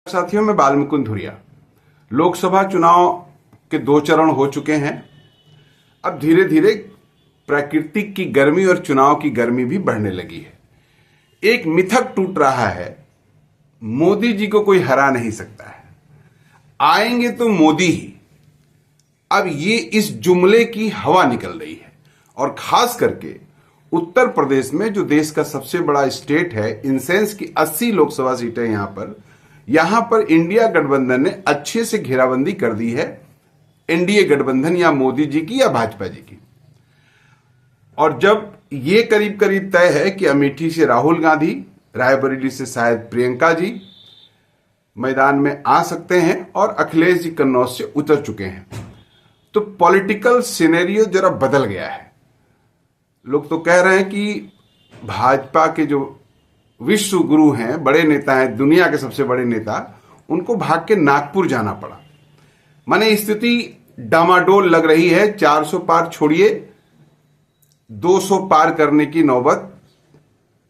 साथियों, मैं बालमुकुंद धुरिया। लोकसभा चुनाव के 2 चरण हो चुके हैं। अब धीरे धीरे प्राकृतिक की गर्मी और चुनाव की गर्मी भी बढ़ने लगी है। एक मिथक टूट रहा है, मोदी जी को कोई हरा नहीं सकता है, आएंगे तो मोदी ही। अब ये इस जुमले की हवा निकल रही है और खास करके उत्तर प्रदेश में, जो देश का सबसे बड़ा स्टेट है, इन सेंस की 80 लोकसभा सीटें यहां पर इंडिया गठबंधन ने अच्छे से घेराबंदी कर दी है। एनडीए गठबंधन या मोदी जी की या भाजपा जी की। और जब ये करीब करीब तय है कि अमेठी से राहुल गांधी, रायबरेली से शायद प्रियंका जी मैदान में आ सकते हैं और अखिलेश जी कन्नौज से उतर चुके हैं, तो पॉलिटिकल सिनेरियो जरा बदल गया है। लोग तो कह रहे हैं कि भाजपा के जो विश्व गुरु हैं, बड़े नेता हैं, दुनिया के सबसे बड़े नेता, उनको भाग के नागपुर जाना पड़ा। माने स्थिति डामाडोल लग रही है। 400 पार छोड़िए, 200 पार करने की नौबत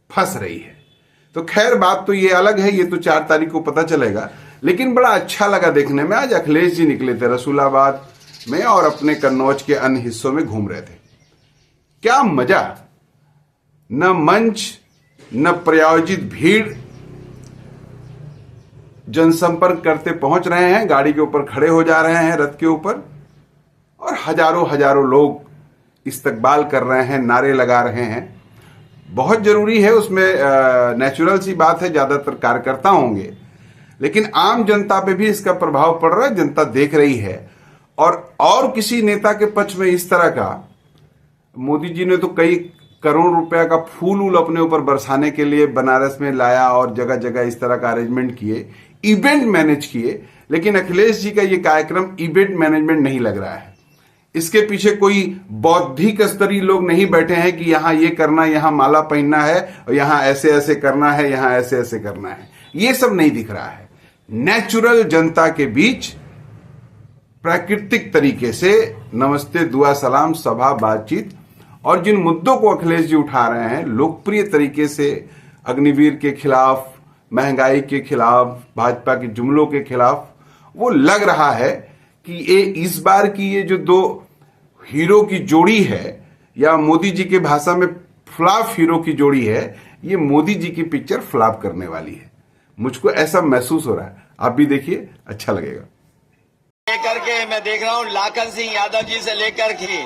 फंस रही है। तो खैर, बात तो ये अलग है, ये तो 4 तारीख को पता चलेगा। लेकिन बड़ा अच्छा लगा देखने में, आज अखिलेश जी निकले थे रसूलाबाद में और अपने कन्नौज के अन्य हिस्सों में घूम रहे थे। क्या मजा! न मंच न प्रायोजित भीड़, जनसंपर्क करते पहुंच रहे हैं, गाड़ी के ऊपर खड़े हो जा रहे हैं, रथ के ऊपर, और हजारों हजारों लोग इस्तकबाल कर रहे हैं, नारे लगा रहे हैं। बहुत जरूरी है, उसमें नेचुरल सी बात है, ज्यादातर कार्यकर्ता होंगे, लेकिन आम जनता पे भी इसका प्रभाव पड़ रहा है। जनता देख रही है। और किसी नेता के पक्ष में इस तरह का, मोदी जी ने तो कई करोड़ रुपया का फूल अपने ऊपर बरसाने के लिए बनारस में लाया और जगह जगह इस तरह का अरेंजमेंट किए, इवेंट मैनेज किए। लेकिन अखिलेश जी का ये कार्यक्रम इवेंट मैनेजमेंट नहीं लग रहा है। इसके पीछे कोई बौद्धिक स्तरीय लोग नहीं बैठे हैं कि यहां ये करना, यहां माला पहनना है और यहां ऐसे ऐसे करना है, यहां ऐसे ऐसे करना है। ये सब नहीं दिख रहा है। नेचुरल जनता के बीच प्राकृतिक तरीके से नमस्ते, दुआ, सलाम, सभा, बातचीत, और जिन मुद्दों को अखिलेश जी उठा रहे हैं लोकप्रिय तरीके से, अग्निवीर के खिलाफ, महंगाई के खिलाफ, भाजपा के जुमलों के खिलाफ, वो लग रहा है कि ये इस बार की ये जो 2 हीरो की जोड़ी है, या मोदी जी के भाषा में फ्लॉप हीरो की जोड़ी है, ये मोदी जी की पिक्चर फ्लॉप करने वाली है। मुझको ऐसा महसूस हो रहा है। आप भी देखिए, अच्छा लगेगा। लेकर के मैं देख रहा हूं लाखन सिंह यादव जी से लेकर के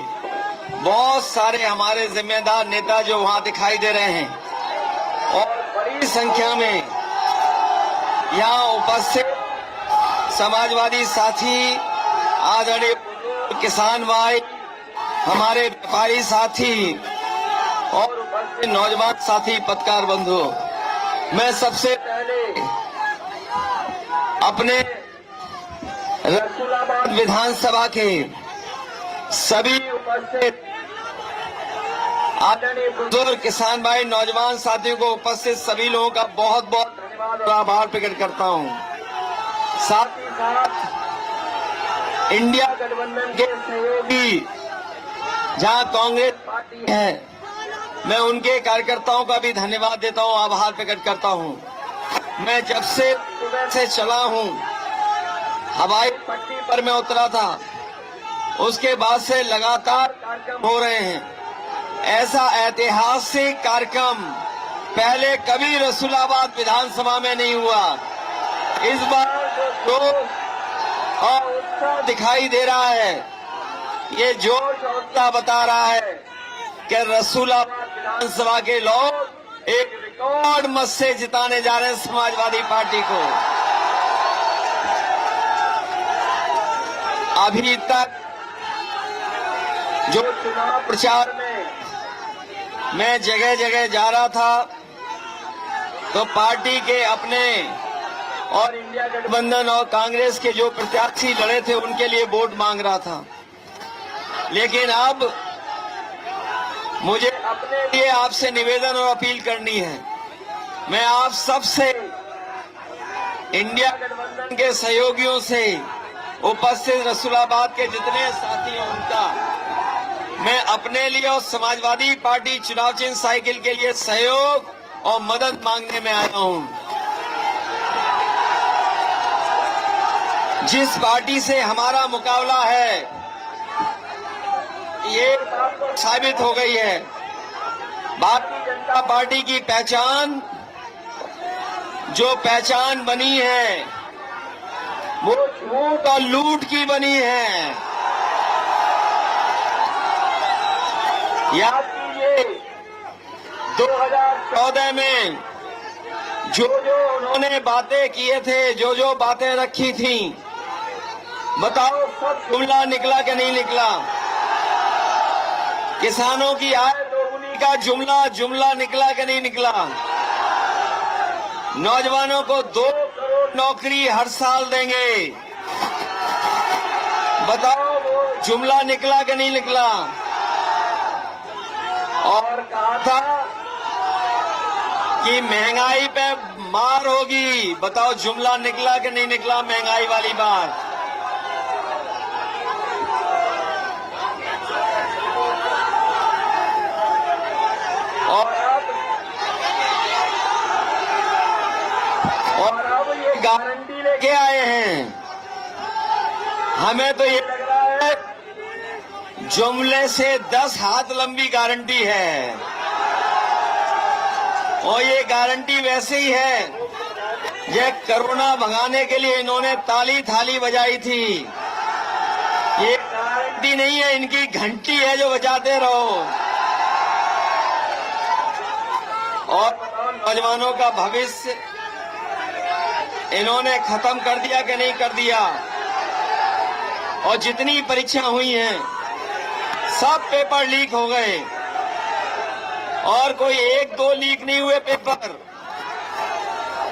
बहुत सारे हमारे जिम्मेदार नेता जो वहां दिखाई दे रहे हैं, और बड़ी संख्या में यहां उपस्थित समाजवादी साथी, आदरणीय किसान भाई, हमारे व्यापारी साथी और उपस्थित नौजवान साथी, पत्रकार बंधु, मैं सबसे पहले अपने रसूलाबाद विधानसभा के सभी उपस्थित आदरणीय बुजुर्ग, किसान भाई, नौजवान साथियों को, उपस्थित सभी लोगों का बहुत बहुत धन्यवाद और आभार प्रकट करता हूं। साथ ही साथ इंडिया गठबंधन के सहयोगी जहां कांग्रेस पार्टी है, मैं उनके कार्यकर्ताओं का भी धन्यवाद देता हूं, आभार प्रकट करता हूं। मैं जब से सुबह से चला हूं, हवाई पट्टी पर मैं उतरा था, उसके बाद से लगातार कार्यक्रम हो रहे हैं। ऐसा ऐतिहासिक कार्यक्रम पहले कभी रसूलाबाद विधानसभा में नहीं हुआ। इस बार जो जोश और उत्साह दिखाई दे रहा है, ये जोश और उत्साह बता रहा है कि रसूलाबाद विधानसभा के लोग एक रिकॉर्ड मत से जिताने जा रहे हैं समाजवादी पार्टी को। अभी तक जो चुनाव प्रचार में मैं जगह जगह जा रहा था, तो पार्टी के अपने और इंडिया गठबंधन और कांग्रेस के जो प्रत्याशी लड़े थे, उनके लिए वोट मांग रहा था। लेकिन अब मुझे अपने लिए आपसे निवेदन और अपील करनी है। मैं आप सबसे, इंडिया गठबंधन के सहयोगियों से, उपस्थित रसूलाबाद के जितने साथी हैं उनका, मैं अपने लिए और समाजवादी पार्टी चुनाव चिन्ह साइकिल के लिए सहयोग और मदद मांगने में आया हूं। जिस पार्टी से हमारा मुकाबला है ये बात तो साबित हो गई है। भारतीय जनता पार्टी की पहचान जो पहचान बनी है वो झूठ और लूट की बनी है। याद कीजिए 2014 में जो उन्होंने बातें किए थे, जो बातें रखी थी, बताओ सब जुमला निकला कि नहीं निकला? किसानों की आय दोगुनी का जुमला निकला कि नहीं निकला? नौजवानों को 2 करोड़ नौकरी हर साल देंगे, बताओ वो जुमला निकला कि नहीं निकला? और कहा था कि महंगाई पे मार होगी, बताओ जुमला निकला कि नहीं निकला? महंगाई वाली बात। और अब ये गारंटी लेके आए हैं। हमें तो ये लग रहा है जुमले से 10 हाथ लंबी गारंटी है। और ये गारंटी वैसे ही है ये कोरोना भगाने के लिए इन्होंने ताली थाली बजाई थी। ये गारंटी नहीं है, इनकी घंटी है जो बजाते रहो। और नौजवानों का भविष्य इन्होंने खत्म कर दिया कि नहीं कर दिया? और जितनी परीक्षा हुई हैं सब पेपर लीक हो गए और कोई 1-2 लीक नहीं हुए पेपर।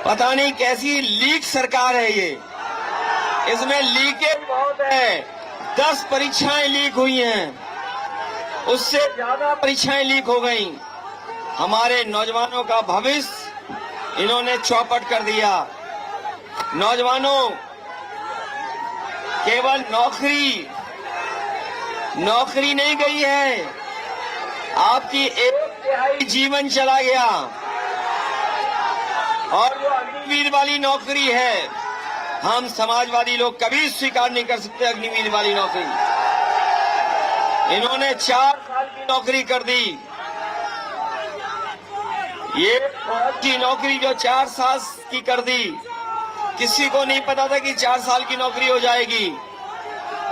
पता नहीं कैसी लीक सरकार है ये, इसमें लीकेज बहुत है। 10 परीक्षाएं लीक हुई हैं, उससे ज्यादा परीक्षाएं लीक हो गई। हमारे नौजवानों का भविष्य इन्होंने चौपट कर दिया। नौजवानों केवल नौकरी नहीं गई है, आपकी 1/3 जीवन चला गया। और जो अग्निवीर वाली नौकरी है, हम समाजवादी लोग कभी स्वीकार नहीं कर सकते अग्निवीर वाली नौकरी। इन्होंने 4 साल की नौकरी कर दी। ये फौज की नौकरी जो 4 साल की कर दी, किसी को नहीं पता था कि 4 साल की नौकरी हो जाएगी।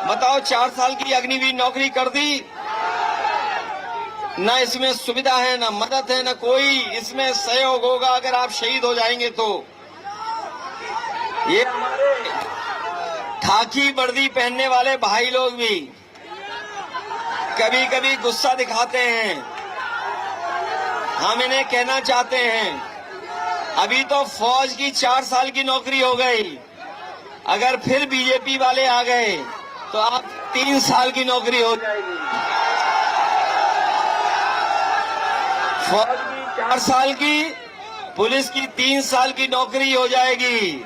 बताओ 4 साल की अग्निवीर नौकरी कर दी, ना इसमें सुविधा है, ना मदद है, ना कोई इसमें सहयोग होगा अगर आप शहीद हो जाएंगे तो। ये हमारे खाकी वर्दी पहनने वाले भाई लोग भी कभी कभी गुस्सा दिखाते हैं। हम इन्हें कहना चाहते हैं अभी तो फौज की 4 साल की नौकरी हो गई, अगर फिर बीजेपी वाले आ गए तो आप 3 साल की नौकरी हो जाएगी। फौज की 4 साल की, पुलिस की 3 साल की नौकरी हो जाएगी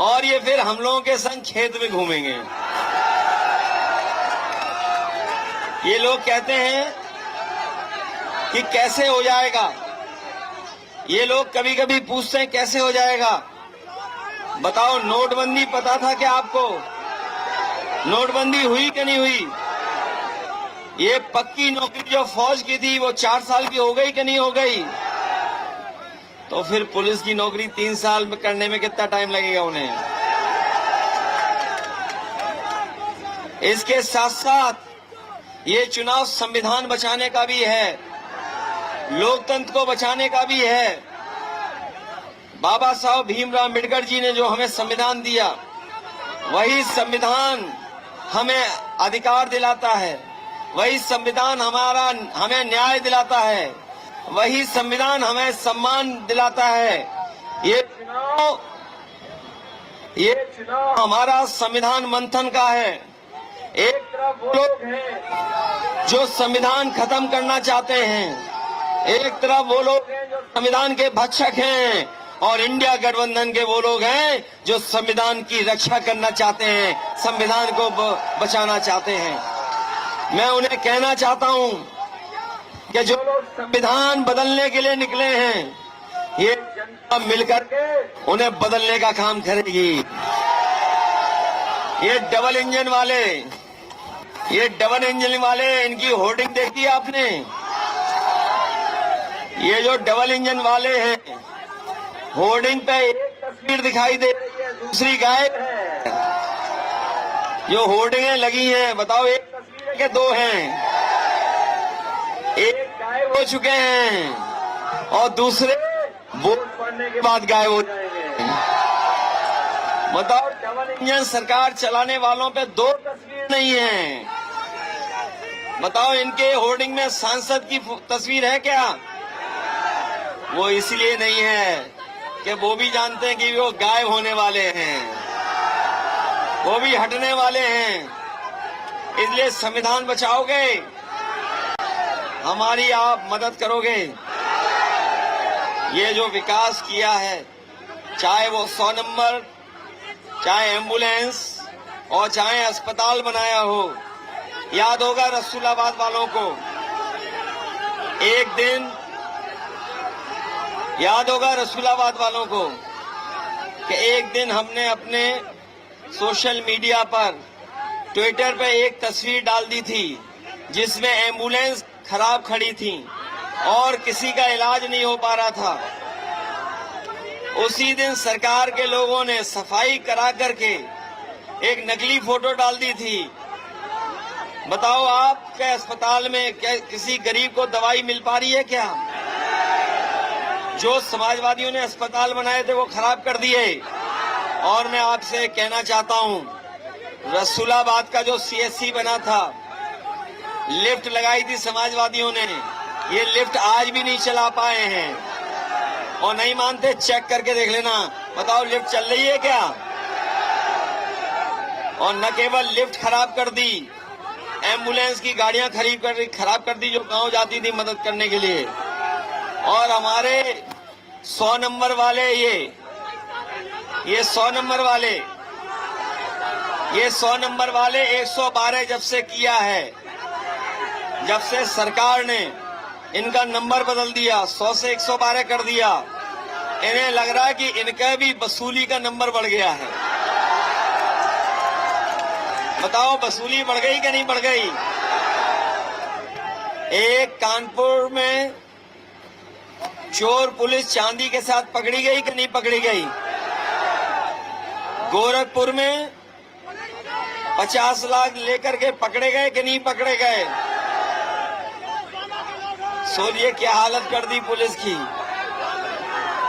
और ये फिर हम लोगों के संग खेत में घूमेंगे। ये लोग कहते हैं कि कैसे हो जाएगा, ये लोग कभी कभी पूछते हैं कैसे हो जाएगा। बताओ नोटबंदी पता था क्या आपको? नोटबंदी हुई कि नहीं हुई? ये पक्की नौकरी जो फौज की थी वो 4 साल की हो गई कि नहीं हो गई? तो फिर पुलिस की नौकरी 3 साल में करने में कितना टाइम लगेगा उन्हें? इसके साथ साथ ये चुनाव संविधान बचाने का भी है, लोकतंत्र को बचाने का भी है। बाबा साहब भीमराव अम्बेडकर जी ने जो हमें संविधान दिया, वही संविधान हमें अधिकार दिलाता है, वही संविधान हमें न्याय दिलाता है, वही संविधान हमें सम्मान दिलाता है। ये चुनाव हमारा संविधान मंथन का है। एक तरफ वो लोग हैं जो संविधान खत्म करना चाहते हैं, एक तरफ वो लोग हैं जो संविधान के भक्षक हैं, और इंडिया गठबंधन के वो लोग हैं जो संविधान की रक्षा करना चाहते हैं, संविधान को बचाना चाहते हैं। मैं उन्हें कहना चाहता हूं कि जो लोग संविधान बदलने के लिए निकले हैं, ये जनता मिलकर के उन्हें बदलने का काम करेगी। ये डबल इंजन वाले इनकी होर्डिंग देखी है आपने? ये जो डबल इंजन वाले हैं, होर्डिंग पे एक तस्वीर दिखाई दे रही है, दूसरी गायब है। जो होर्डिंगें लगी हैं, बताओ एक तस्वीर है कि दो हैं? एक गायब हो चुके हैं और दूसरे वोट पड़ने के बाद गायब हो जाएंगे। बताओ, डबल इंजन सरकार चलाने वालों पे दो तस्वीर नहीं है। बताओ, इनके होर्डिंग में सांसद की तस्वीर है क्या? वो इसलिए नहीं है कि वो भी जानते हैं कि वो गायब होने वाले हैं, वो भी हटने वाले हैं। इसलिए संविधान बचाओगे, हमारी आप मदद करोगे। ये जो विकास किया है, चाहे वो 100 नंबर, चाहे एम्बुलेंस और चाहे अस्पताल बनाया हो, याद होगा रसूलाबाद वालों को। एक दिन याद होगा रसूलाबाद वालों को कि एक दिन हमने अपने सोशल मीडिया पर, ट्विटर पर एक तस्वीर डाल दी थी जिसमें एम्बुलेंस खराब खड़ी थी और किसी का इलाज नहीं हो पा रहा था। उसी दिन सरकार के लोगों ने सफाई करा करके एक नकली फोटो डाल दी थी। बताओ, आपके अस्पताल में क्या किसी गरीब को दवाई मिल पा रही है क्या? जो समाजवादियों ने अस्पताल बनाए थे वो खराब कर दिए। और मैं आपसे कहना चाहता हूं, रसूलाबाद का जो सीएससी बना था, लिफ्ट लगाई थी समाजवादियों ने, ये लिफ्ट आज भी नहीं चला पाए हैं। और नहीं मानते, चेक करके देख लेना। बताओ, लिफ्ट चल रही है क्या? और न केवल लिफ्ट खराब कर दी, एम्बुलेंस की गाड़ियां खराब कर दी जो गांव जाती थी मदद करने के लिए। और हमारे 100 नंबर वाले, ये 100 नंबर वाले 112 जब से किया है, जब से सरकार ने इनका नंबर बदल दिया, 100 से 112 कर दिया, इन्हें लग रहा है कि इनका भी वसूली का नंबर बढ़ गया है। बताओ, वसूली बढ़ गई कि नहीं बढ़ गई? एक कानपुर में चोर पुलिस चांदी के साथ पकड़ी गई कि नहीं पकड़ी गई? गोरखपुर में 50 लाख लेकर के पकड़े गए कि नहीं पकड़े गए? सोचिए क्या हालत कर दी पुलिस की।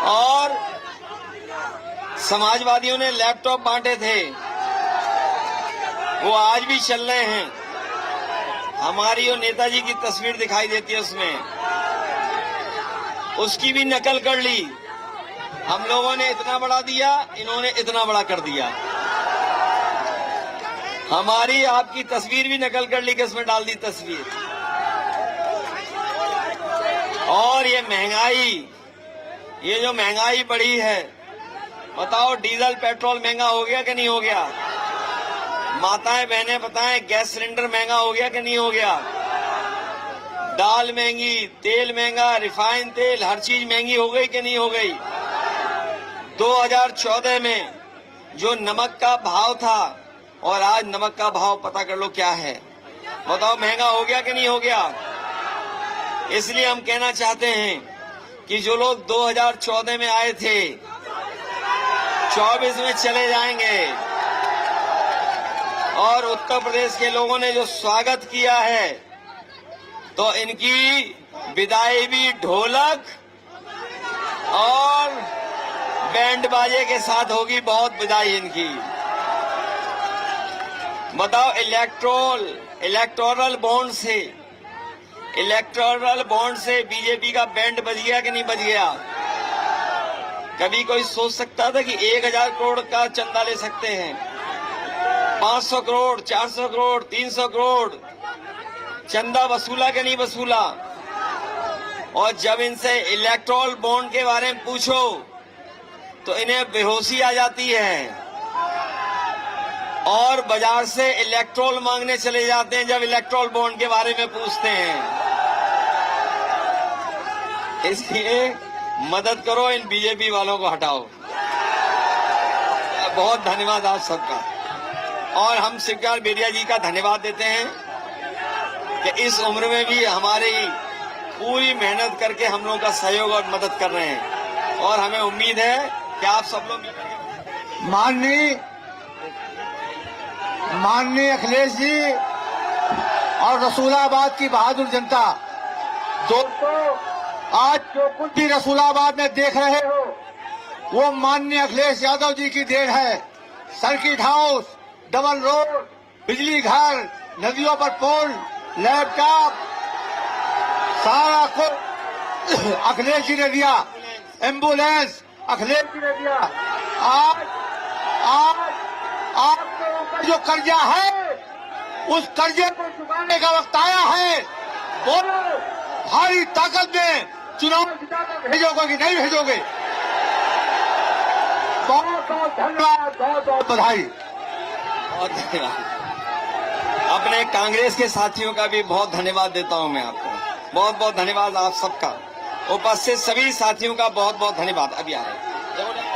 और समाजवादियों ने लैपटॉप बांटे थे, वो आज भी चल रहे हैं। हमारी और नेताजी की तस्वीर दिखाई देती है उसमें, उसकी भी नकल कर ली। हम लोगों ने इतना बड़ा दिया, इन्होंने इतना बड़ा कर दिया। हमारी आपकी तस्वीर भी नकल कर ली कि उसमें डाल दी तस्वीर। और ये महंगाई, ये जो महंगाई बढ़ी है, बताओ, डीजल पेट्रोल महंगा हो गया कि नहीं हो गया? माताएं बहनें बताएं, गैस सिलेंडर महंगा हो गया कि नहीं हो गया? दाल महंगी, तेल महंगा, रिफाइन तेल, हर चीज महंगी हो गई कि नहीं हो गई? 2014 में जो नमक का भाव था और आज नमक का भाव पता कर लो क्या है। बताओ, महंगा हो गया कि नहीं हो गया? इसलिए हम कहना चाहते हैं कि जो लोग 2014 में आए थे, 24 में चले जाएंगे। और उत्तर प्रदेश के लोगों ने जो स्वागत किया है, तो इनकी विदाई भी ढोलक और बैंड बाजे के साथ होगी। बहुत विदाई इनकी। बताओ, इलेक्टोरल बॉन्ड से बीजेपी का बैंड बज गया कि नहीं बज गया? कभी कोई सोच सकता था कि 1000 करोड़ का चंदा ले सकते हैं? 500 करोड़, 400 करोड़, 300 करोड़ चंदा वसूला कि नहीं वसूला? और जब इनसे इलेक्टोरल बॉन्ड के बारे में पूछो तो इन्हें बेहोशी आ जाती है और बाजार से इलेक्ट्रोल मांगने चले जाते हैं जब इलेक्ट्रोल बॉन्ड के बारे में पूछते हैं। इसलिए मदद करो, इन बीजेपी वालों को हटाओ। बहुत धन्यवाद आप सबका। और हम शिवकुमार बेरिया जी का धन्यवाद देते हैं कि इस उम्र में भी हमारी पूरी मेहनत करके हम लोगों का सहयोग और मदद कर रहे हैं और हमें उम्मीद है कि आप सब लोग माननीय अखिलेश जी और रसूलाबाद की बहादुर जनता, दोस्तों आज जो कुछ भी रसूलाबाद में देख रहे हो वो माननीय अखिलेश यादव जी की देन है। सर्किट हाउस, डबल रोड, बिजली घर, नदियों पर पुल, लैपटॉप, सारा कुछ अखिलेश जी ने दिया। एम्बुलेंस अखिलेश जी ने दिया। आज आपके ऊपर जो कर्जा है उस कर्जे को चुकाने का वक्त आया है। बोलो भारी ताकत में चुनाव जिताकर भेजोगे कि नहीं भेजोगे? बहुत बहुत धन्यवाद, बहुत बहुत बधाई। बहुत धन्यवाद। अपने कांग्रेस के साथियों का भी बहुत धन्यवाद देता हूं मैं आपको। बहुत बहुत धन्यवाद आप सबका। उपस्थित सभी साथियों का बहुत बहुत धन्यवाद। अभी आ रहे हैं।